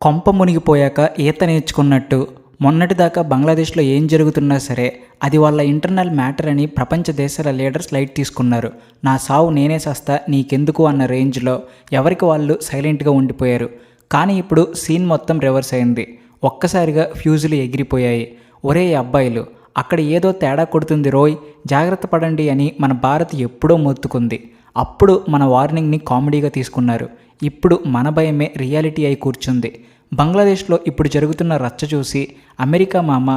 కొంప మునిగిపోయాక ఈత నేర్చుకున్నట్టు మొన్నటిదాకా బంగ్లాదేశ్లో ఏం జరుగుతున్నా సరే అది వాళ్ళ ఇంటర్నల్ మ్యాటర్ అని ప్రపంచ దేశాల లీడర్స్ లైట్ తీసుకున్నారు. నా సావు నేనే సస్తా నీకెందుకు అన్న రేంజ్లో ఎవరికి వాళ్ళు సైలెంట్గా ఉండిపోయారు. కానీ ఇప్పుడు సీన్ మొత్తం రివర్స్ అయింది. ఒక్కసారిగా ఫ్యూజులు ఎగిరిపోయాయి. ఒరే అబ్బాయిలు, అక్కడ ఏదో తేడా కొడుతుంది రోయ్, జాగ్రత్త పడండి అని మన భారత్ ఎప్పుడో మొత్తుకుంది. అప్పుడు మన వార్నింగ్ని కామెడీగా తీసుకున్నారు. ఇప్పుడు మన భయమే రియాలిటీ అయి కూర్చుంది. బంగ్లాదేశ్లో ఇప్పుడు జరుగుతున్న రచ్చ చూసి అమెరికా మామ,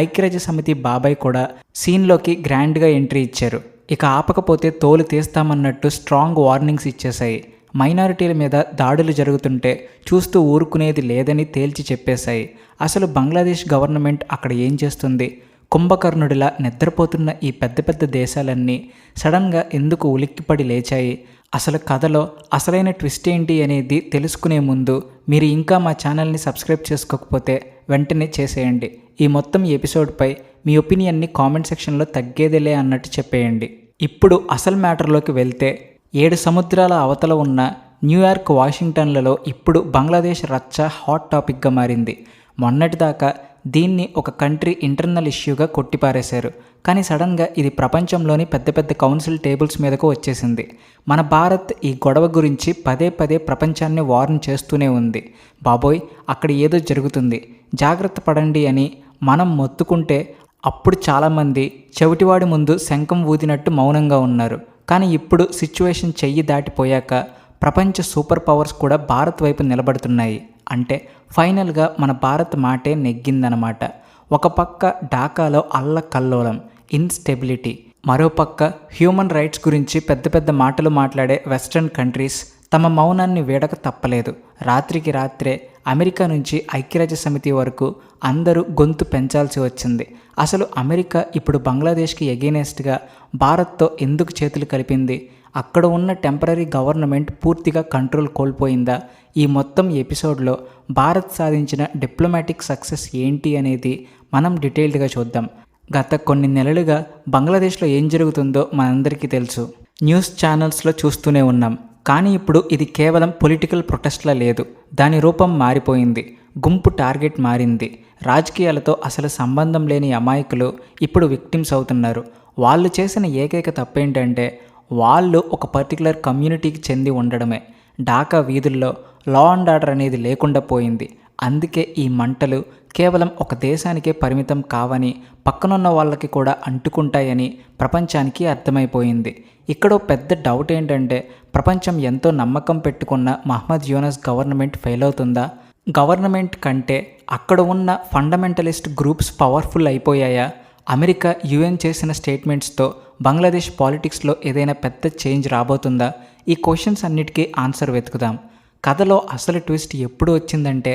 ఐక్యరాజ్య సమితి బాబాయ్ కూడా సీన్లోకి గ్రాండ్గా ఎంట్రీ ఇచ్చారు. ఇక ఆపకపోతే తోలు తీస్తామన్నట్టు స్ట్రాంగ్ వార్నింగ్స్ ఇచ్చేశాయి. మైనారిటీల మీద దాడులు జరుగుతుంటే చూస్తూ ఊరుకునేది లేదని తేల్చి చెప్పేశాయి. అసలు బంగ్లాదేశ్ గవర్నమెంట్ అక్కడ ఏం చేస్తుంది? కుంభకర్ణుడిలా నిద్రపోతున్న ఈ పెద్ద పెద్ద దేశాలన్నీ సడన్గా ఎందుకు ఉలిక్కిపడి లేచాయి? అసలు కథలో అసలైన ట్విస్ట్ ఏంటి అనేది తెలుసుకునే ముందు మీరు ఇంకా మా ఛానల్ని సబ్స్క్రైబ్ చేసుకోకపోతే వెంటనే చేసేయండి. ఈ మొత్తం ఎపిసోడ్పై మీ ఒపీనియన్ని కామెంట్ సెక్షన్లో తగ్గేదేలే అన్నట్టు చెప్పేయండి. ఇప్పుడు అసలు మ్యాటర్లోకి వెళ్తే 7 సముద్రాల అవతల ఉన్న న్యూయార్క్, వాషింగ్టన్లలో ఇప్పుడు బంగ్లాదేశ్ రచ్చ హాట్ టాపిక్గా మారింది. మొన్నటిదాకా దీన్ని ఒక కంట్రీ ఇంటర్నల్ ఇష్యూగా కొట్టిపారేశారు. కానీ సడన్గా ఇది ప్రపంచంలోని పెద్ద పెద్ద కౌన్సిల్ టేబుల్స్ మీదకు వచ్చేసింది. మన భారత్ ఈ గొడవ గురించి పదే పదే ప్రపంచాన్ని వార్న్ చేస్తూనే ఉంది. బాబోయ్, అక్కడ ఏదో జరుగుతుంది, జాగ్రత్త పడండి అని మనం మొత్తుకుంటే అప్పుడు చాలామంది చెవిటివాడి ముందు శంఖం ఊదినట్టు మౌనంగా ఉన్నారు. కానీ ఇప్పుడు సిచ్యువేషన్ చెయ్యి దాటిపోయాక ప్రపంచ సూపర్ పవర్స్ కూడా భారత్ వైపు నిలబడుతున్నాయి. అంటే ఫైనల్గా మన భారత్ మాటే నెగ్గిందనమాట. ఒక పక్క ఢాకాలో అల్లకల్లోలం, ఇన్స్టెబిలిటీ, మరోపక్క హ్యూమన్ రైట్స్ గురించి పెద్ద పెద్ద మాటలు మాట్లాడే వెస్ట్రన్ కంట్రీస్ తమ మౌనాన్ని వీడక తప్పలేదు. రాత్రికి రాత్రే అమెరికా నుంచి ఐక్యరాజ్య సమితి వరకు అందరూ గొంతు పెంచాల్సి వచ్చింది. అసలు అమెరికా ఇప్పుడు బంగ్లాదేశ్కి ఎగెనెస్ట్గా భారత్తో ఎందుకు చేతులు కలిపింది? అక్కడ ఉన్న టెంపరరీ గవర్నమెంట్ పూర్తిగా కంట్రోల్ కోల్పోయిందా? ఈ మొత్తం ఎపిసోడ్లో భారత్ సాధించిన డిప్లొమాటిక్ సక్సెస్ ఏంటి అనేది మనం డీటెయిల్డ్గా చూద్దాం. గత కొన్ని నెలలుగా బంగ్లాదేశ్లో ఏం జరుగుతుందో మనందరికీ తెలుసు. న్యూస్ ఛానల్స్లో చూస్తూనే ఉన్నాం. కానీ ఇప్పుడు ఇది కేవలం పొలిటికల్ ప్రొటెస్ట్లా లేదు. దాని రూపం మారిపోయింది. గుంపు టార్గెట్ మారింది. రాజకీయాలతో అసలు సంబంధం లేని అమాయకులు ఇప్పుడు విక్టిమ్స్ అవుతున్నారు. వాళ్ళు చేసిన ఏకైక తప్పేంటంటే వాళ్ళు ఒక పర్టికులర్ కమ్యూనిటీకి చెంది ఉండడమే. ఢాకా వీధుల్లో లా అండ్ ఆర్డర్ అనేది లేకుండా పోయింది. అందుకే ఈ మంటలు కేవలం ఒక దేశానికే పరిమితం కావని, పక్కనున్న వాళ్ళకి కూడా అంటుకుంటాయని ప్రపంచానికి అర్థమైపోయింది. ఇక్కడో పెద్ద డౌట్ ఏంటంటే ప్రపంచం ఎంతో నమ్మకం పెట్టుకున్న మహమ్మద్ యూనస్ గవర్నమెంట్ ఫెయిల్ అవుతుందా? గవర్నమెంట్ కంటే అక్కడ ఉన్న ఫండమెంటలిస్ట్ గ్రూప్స్ పవర్ఫుల్ అయిపోయాయా? అమెరికా, యుఎన్ చేసిన స్టేట్మెంట్స్తో బంగ్లాదేశ్ పాలిటిక్స్లో ఏదైనా పెద్ద చేంజ్ రాబోతుందా? ఈ క్వశ్చన్స్ అన్నిటికీ ఆన్సర్ వెతుకుదాం. కథలో అసలు ట్విస్ట్ ఎప్పుడు వచ్చిందంటే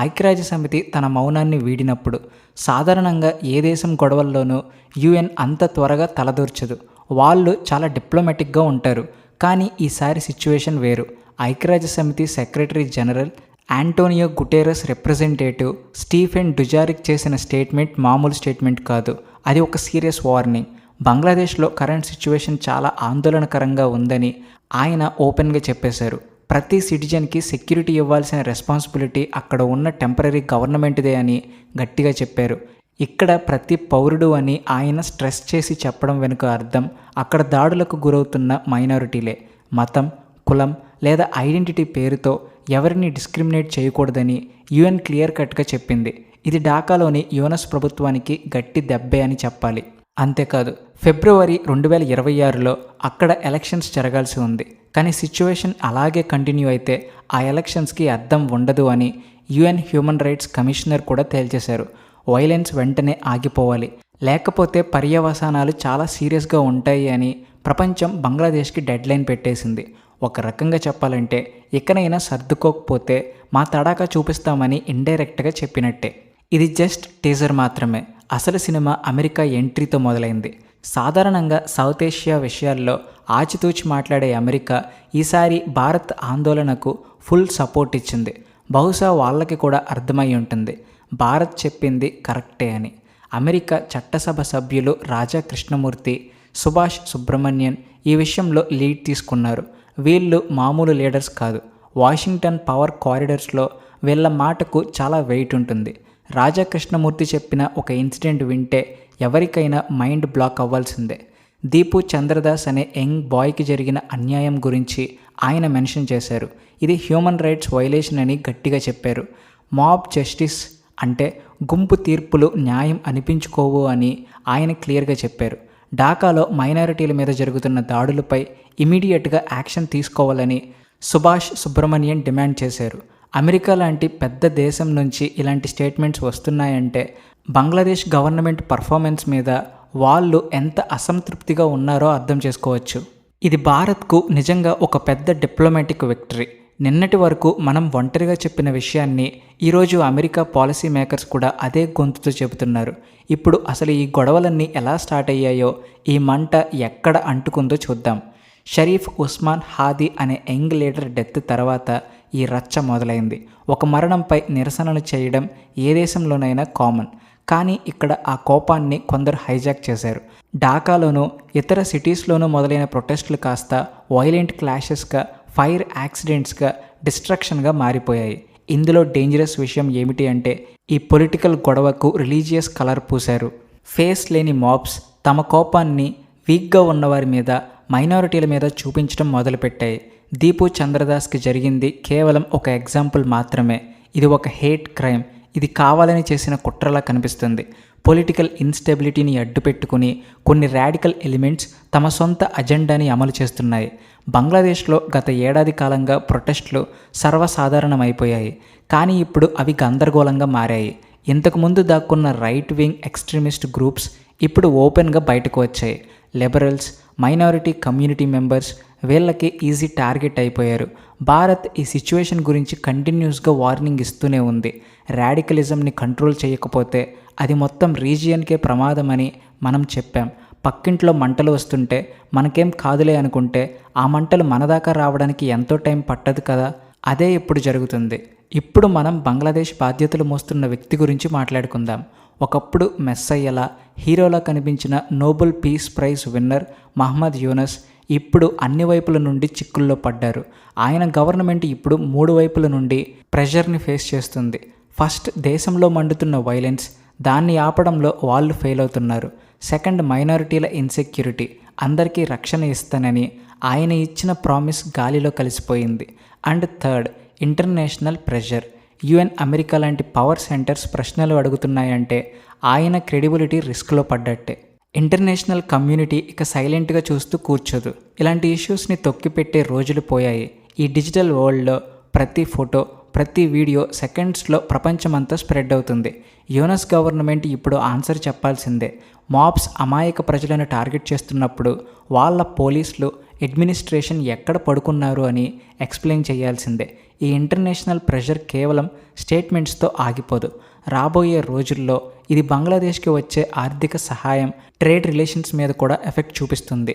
ఐక్యరాజ్య సమితి తన మౌనాన్ని వీడినప్పుడు. సాధారణంగా ఏ దేశం గొడవల్లోనూ యుఎన్ అంత త్వరగా తలదూర్చదు. వాళ్ళు చాలా డిప్లొమాటిక్గా ఉంటారు. కానీ ఈసారి సిచ్యువేషన్ వేరు. ఐక్యరాజ్య సమితి secretary general Antonio Guterres representative Stephen Dujarric చేసిన స్టేట్మెంట్ మామూలు స్టేట్మెంట్ కాదు. అది ఒక సీరియస్ వార్నింగ్. బంగ్లాదేశ్లో కరెంట్ సిచ్యువేషన్ చాలా ఆందోళనకరంగా ఉందని ఆయన ఓపెన్గా చెప్పేశారు. ప్రతి సిటిజన్కి సెక్యూరిటీ ఇవ్వాల్సిన రెస్పాన్సిబిలిటీ అక్కడ ఉన్న టెంపరరీ గవర్నమెంట్దే అని గట్టిగా చెప్పారు. ఇక్కడ ప్రతి పౌరుడు అని ఆయన స్ట్రెస్ చేసి చెప్పడం వెనుక అర్థం అక్కడ దాడులకు గురవుతున్న మైనారిటీలే. మతం, కులం లేదా ఐడెంటిటీ పేరుతో ఎవరిని డిస్క్రిమినేట్ చేయకూడదని యుఎన్ క్లియర్ కట్గా చెప్పింది. ఇది ఢాకాలోని యూనస్ ప్రభుత్వానికి గట్టి దెబ్బే అని చెప్పాలి. అంతేకాదు, ఫిబ్రవరి 2026లో అక్కడ ఎలక్షన్స్ జరగాల్సి ఉంది. కానీ సిచ్యువేషన్ అలాగే కంటిన్యూ అయితే ఆ ఎలక్షన్స్కి అర్థం ఉండదు అని యుఎన్ హ్యూమన్ రైట్స్ కమిషనర్ కూడా తేల్చేశారు. వైలెన్స్ వెంటనే ఆగిపోవాలి, లేకపోతే పర్యవసానాలు చాలా సీరియస్గా ఉంటాయి అని ప్రపంచం బంగ్లాదేశ్కి డెడ్లైన్ పెట్టేసింది. ఒక రకంగా చెప్పాలంటే ఎక్కడైనా సర్దుకోకపోతే మా తడాకా చూపిస్తామని ఇండైరెక్ట్గా చెప్పినట్టే. ఇది జస్ట్ టీజర్ మాత్రమే. అసలు సినిమా అమెరికా ఎంట్రీతో మొదలైంది. సాధారణంగా సౌత్ ఏషియా విషయాల్లో ఆచితూచి మాట్లాడే అమెరికా ఈసారి భారత్ ఆందోళనకు ఫుల్ సపోర్ట్ ఇచ్చింది. బహుశా వాళ్ళకి కూడా అర్థమై ఉంటుంది భారత్ చెప్పింది కరెక్టే అని. అమెరికా చట్టసభ సభ్యులు రాజా కృష్ణమూర్తి, సుభాష్ సుబ్రహ్మణ్యన్ ఈ విషయంలో లీడ్ తీసుకున్నారు. వీళ్ళు మామూలు లీడర్స్ కాదు. వాషింగ్టన్ పవర్ కారిడర్స్లో వీళ్ళ మాటకు చాలా వెయిట్ ఉంటుంది. రాజా కృష్ణమూర్తి చెప్పిన ఒక ఇన్సిడెంట్ వింటే ఎవరికైనా మైండ్ బ్లాక్ అవ్వాల్సిందే. దీపు చంద్రదాస్ అనే యంగ్ బాయ్కి జరిగిన అన్యాయం గురించి ఆయన మెన్షన్ చేశారు. ఇది హ్యూమన్ రైట్స్ వైలేషన్ అని గట్టిగా చెప్పారు. మాబ్ జస్టిస్ అంటే గుంపు తీర్పులు న్యాయం అనిపించుకోవు అని ఆయన క్లియర్గా చెప్పారు. ఢాకాలో మైనారిటీల మీద జరుగుతున్న దాడులపై ఇమీడియట్గా యాక్షన్ తీసుకోవాలని సుభాష్ సుబ్రమణియన్ డిమాండ్ చేశారు. అమెరికా లాంటి పెద్ద దేశం నుంచి ఇలాంటి స్టేట్మెంట్స్ వస్తున్నాయంటే బంగ్లాదేశ్ గవర్నమెంట్ పర్ఫార్మెన్స్ మీద వాళ్ళు ఎంత అసంతృప్తిగా ఉన్నారో అర్థం చేసుకోవచ్చు. ఇది భారత్కు నిజంగా ఒక పెద్ద డిప్లొమాటిక్ విక్టరీ. నిన్నటి వరకు మనం ఒంటరిగా చెప్పిన విషయాన్ని ఈరోజు అమెరికా పాలసీ మేకర్స్ కూడా అదే గొంతుతో చెబుతున్నారు. ఇప్పుడు అసలు ఈ గొడవలన్నీ ఎలా స్టార్ట్ అయ్యాయో, ఈ మంట ఎక్కడ అంటుకుందో చూద్దాం. షరీఫ్ ఉస్మాన్ హాదీ అనే యంగ్ లీడర్ డెత్ తర్వాత ఈ రచ్చ మొదలైంది. ఒక మరణంపై నిరసనలు చేయడం ఏ దేశంలోనైనా కామన్. కానీ ఇక్కడ ఆ కోపాన్ని కొందరు హైజాక్ చేశారు. ఢాకాలోనూ ఇతర సిటీస్లోనూ మొదలైన ప్రొటెస్టులు కాస్త వైలెంట్ క్లాషెస్గా, ఫైర్ యాక్సిడెంట్స్గా, డిస్ట్రక్షన్గా మారిపోయాయి. ఇందులో డేంజరస్ విషయం ఏమిటి అంటే ఈ పొలిటికల్ గొడవకు రిలీజియస్ కలర్ పూశారు. ఫేస్ లేని మాబ్స్ తమ కోపాన్ని వీక్గా ఉన్నవారి మీద, మైనారిటీల మీద చూపించడం మొదలుపెట్టాయి. దీపు చంద్రదాస్కి జరిగింది కేవలం ఒక ఎగ్జాంపుల్ మాత్రమే. ఇది ఒక హేట్ క్రైమ్. ఇది కావాలని చేసిన కుట్రలా కనిపిస్తుంది. పొలిటికల్ ఇన్స్టెబిలిటీని అడ్డుపెట్టుకుని కొన్ని రాడికల్ ఎలిమెంట్స్ తమ సొంత అజెండాని అమలు చేస్తున్నాయి. బంగ్లాదేశ్లో గత ఏడాది కాలంగా ప్రొటెస్టులు సర్వసాధారణమైపోయాయి. కానీ ఇప్పుడు అవి గందరగోళంగా మారాయి. ఇంతకుముందు దాక్కున్న రైట్ వింగ్ ఎక్స్ట్రీమిస్ట్ గ్రూప్స్ ఇప్పుడు ఓపెన్గా బయటకు వచ్చాయి. లిబరల్స్, మైనారిటీ కమ్యూనిటీ మెంబర్స్ వీళ్ళకి ఈజీ టార్గెట్ అయిపోయారు. భారత్ ఈ సిచ్యువేషన్ గురించి కంటిన్యూస్గా వార్నింగ్ ఇస్తూనే ఉంది. రాడికలిజంని కంట్రోల్ చేయకపోతే అది మొత్తం రీజియన్కే ప్రమాదమని మనం చెప్పాం. పక్కింట్లో మంటలు వస్తుంటే మనకేం కాదులే అనుకుంటే ఆ మంటలు మన దాకా రావడానికి ఎంతో టైం పట్టదు కదా. అదే ఇప్పుడు జరుగుతుంది. ఇప్పుడు మనం బంగ్లాదేశ్ బాధ్యతలు మోస్తున్న వ్యక్తి గురించి మాట్లాడుకుందాం. ఒకప్పుడు మెస్సయ్యలా, హీరోలా కనిపించిన Nobel peace prize winner Muhammad Yunus ఇప్పుడు అన్ని వైపుల నుండి చిక్కుల్లో పడ్డారు. ఆయన గవర్నమెంట్ ఇప్పుడు 3 వైపుల నుండి ప్రెషర్ని ఫేస్ చేస్తుంది. ఫస్ట్, దేశంలో మండుతున్న వైలెన్స్, దాన్ని ఆపడంలో వాళ్ళు ఫెయిల్ అవుతున్నారు. సెకండ్, మైనారిటీల ఇన్సెక్యూరిటీ, అందరికీ రక్షణ ఇస్తానని ఆయన ఇచ్చిన ప్రామిస్ గాలిలో కలిసిపోయింది. And third, international pressure. UN, America లాంటి పవర్ సెంటర్స్ ప్రశ్నలు అడుగుతున్నాయంటే ఆయన క్రెడిబిలిటీ రిస్క్లో పడ్డట్టే. ఇంటర్నేషనల్ కమ్యూనిటీ ఇక సైలెంట్గా చూస్తూ కూర్చోదు. ఇలాంటి ఇష్యూస్ని తొక్కిపెట్టే రోజులు పోయాయి. ఈ డిజిటల్ వరల్డ్లో ప్రతి ఫోటో, ప్రతి వీడియో సెకండ్స్లో ప్రపంచమంతా స్ప్రెడ్ అవుతుంది. యూనస్ గవర్నమెంట్ ఇప్పుడు ఆన్సర్ చెప్పాల్సిందే. మాబ్స్ అమాయక ప్రజలను టార్గెట్ చేస్తున్నప్పుడు వాళ్ళ పోలీసులు, అడ్మినిస్ట్రేషన్ ఎక్కడ పడుకున్నారు అని ఎక్స్ప్లెయిన్ చేయాల్సిందే. ఈ ఇంటర్నేషనల్ ప్రెషర్ కేవలం స్టేట్మెంట్స్తో ఆగిపోదు. రాబోయే రోజుల్లో ఇది బంగ్లాదేశ్కి వచ్చే ఆర్థిక సహాయం, ట్రేడ్ రిలేషన్స్ మీద కూడా ఎఫెక్ట్ చూపిస్తుంది.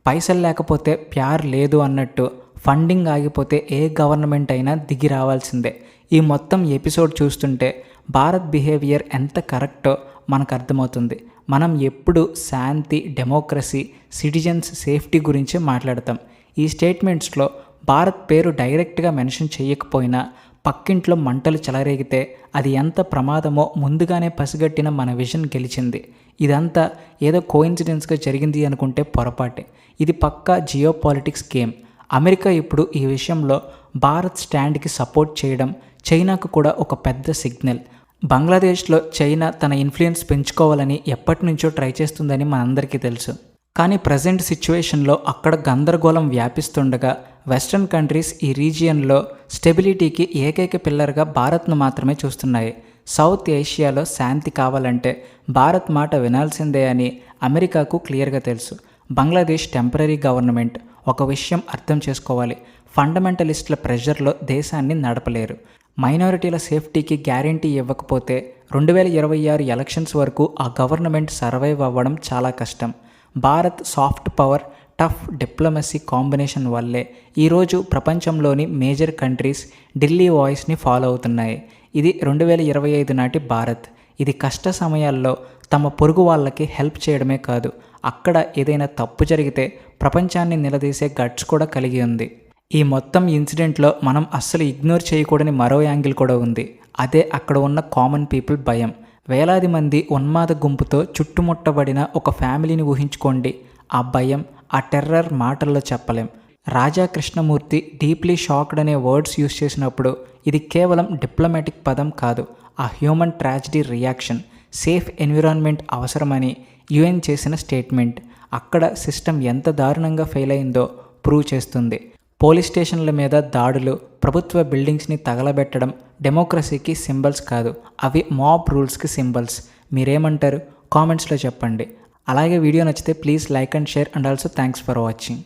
పైసలు లేకపోతే ప్యార్ లేదు అన్నట్టు ఫండింగ్ ఆగిపోతే ఏ గవర్నమెంట్ అయినా దిగి రావాల్సిందే. ఈ మొత్తం ఎపిసోడ్ చూస్తుంటే భారత్ బిహేవియర్ ఎంత కరెక్టో మనకు అర్థమవుతుంది. మనం ఎప్పుడు శాంతి, డెమోక్రసీ, సిటిజన్స్ సేఫ్టీ గురించి మాట్లాడతాం. ఈ స్టేట్మెంట్స్లో భారత్ పేరు డైరెక్ట్గా మెన్షన్ చేయకపోయినా పక్కింట్లో మంటలు చెలరేగితే అది ఎంత ప్రమాదమో ముందుగానే పసిగట్టిన మన విజన్ గెలిచింది. ఇదంతా ఏదో కోయిన్సిడెన్స్గా జరిగింది అనుకుంటే పొరపాటే. ఇది పక్కా జియో పాలిటిక్స్ గేమ్. అమెరికా ఇప్పుడు ఈ విషయంలో భారత్ స్టాండ్కి సపోర్ట్ చేయడం చైనాకు కూడా ఒక పెద్ద సిగ్నల్. బంగ్లాదేశ్లో చైనా తన ఇన్ఫ్లుయెన్స్ పెంచుకోవాలని ఎప్పటి నుంచో ట్రై చేస్తుందని మనందరికీ తెలుసు. కానీ ప్రజెంట్ సిచ్యువేషన్లో అక్కడ గందరగోళం వ్యాపిస్తుండగా వెస్ట్రన్ కంట్రీస్ ఈ రీజియన్లో స్టెబిలిటీకి ఏకైక పిల్లర్గా భారత్ను మాత్రమే చూస్తున్నాయి. సౌత్ ఏషియాలో శాంతి కావాలంటే భారత్ మాట వినాల్సిందే అని అమెరికాకు క్లియర్గా తెలుసు. బంగ్లాదేశ్ టెంపరరీ గవర్నమెంట్ ఒక విషయం అర్థం చేసుకోవాలి. ఫండమెంటలిస్టుల ప్రెషర్లో దేశాన్ని నడపలేరు. మైనారిటీల సేఫ్టీకి గ్యారంటీ ఇవ్వకపోతే 2026 ఎలక్షన్స్ వరకు ఆ గవర్నమెంట్ సర్వైవ్ అవ్వడం చాలా కష్టం. Bharat soft power, tough diplomacy combination వల్లే ఈరోజు ప్రపంచంలోని మేజర్ కంట్రీస్ ఢిల్లీ వాయిస్ని ఫాలో అవుతున్నాయి. ఇది 2025 నాటి భారత్. ఇది కష్ట సమయాల్లో తమ పొరుగు వాళ్ళకి హెల్ప్ చేయడమే కాదు, అక్కడ ఏదైనా తప్పు జరిగితే ప్రపంచాన్ని నిలదీసే గట్స్ కూడా కలిగి ఉంది. ఈ మొత్తం ఇన్సిడెంట్లో మనం అస్సలు ఇగ్నోర్ చేయకూడని మరో యాంగిల్ కూడా ఉంది. అదే అక్కడ ఉన్న కామన్ పీపుల్ భయం. వేలాది మంది ఉన్మాద గుంపుతో చుట్టుముట్టబడిన ఒక ఫ్యామిలీని ఊహించుకోండి. ఆ భయం, ఆ టెర్రర్ మాటల్లో చెప్పలేం. రాజా కృష్ణమూర్తి డీప్లీ షాక్డ్ అనే వర్డ్స్ యూజ్ చేసినప్పుడు ఇది కేవలం డిప్లొమాటిక్ పదం కాదు, ఆ human tragedy reaction. Safe environment అవసరమని యుఎన్ చేసిన స్టేట్మెంట్ అక్కడ సిస్టమ్ ఎంత దారుణంగా ఫెయిల్ అయిందో ప్రూవ్ చేస్తుంది. పోలీస్ స్టేషన్ల మీద దాడులు, ప్రభుత్వ బిల్డింగ్స్ని తగలబెట్టడం డెమోక్రసీకి సింబల్స్ కాదు, అవి మాబ్ రూల్స్కి సింబల్స్. మీరేమంటారు? కామెంట్స్లో చెప్పండి. అలాగే వీడియో నచ్చితే please like and share and also thanks for watching.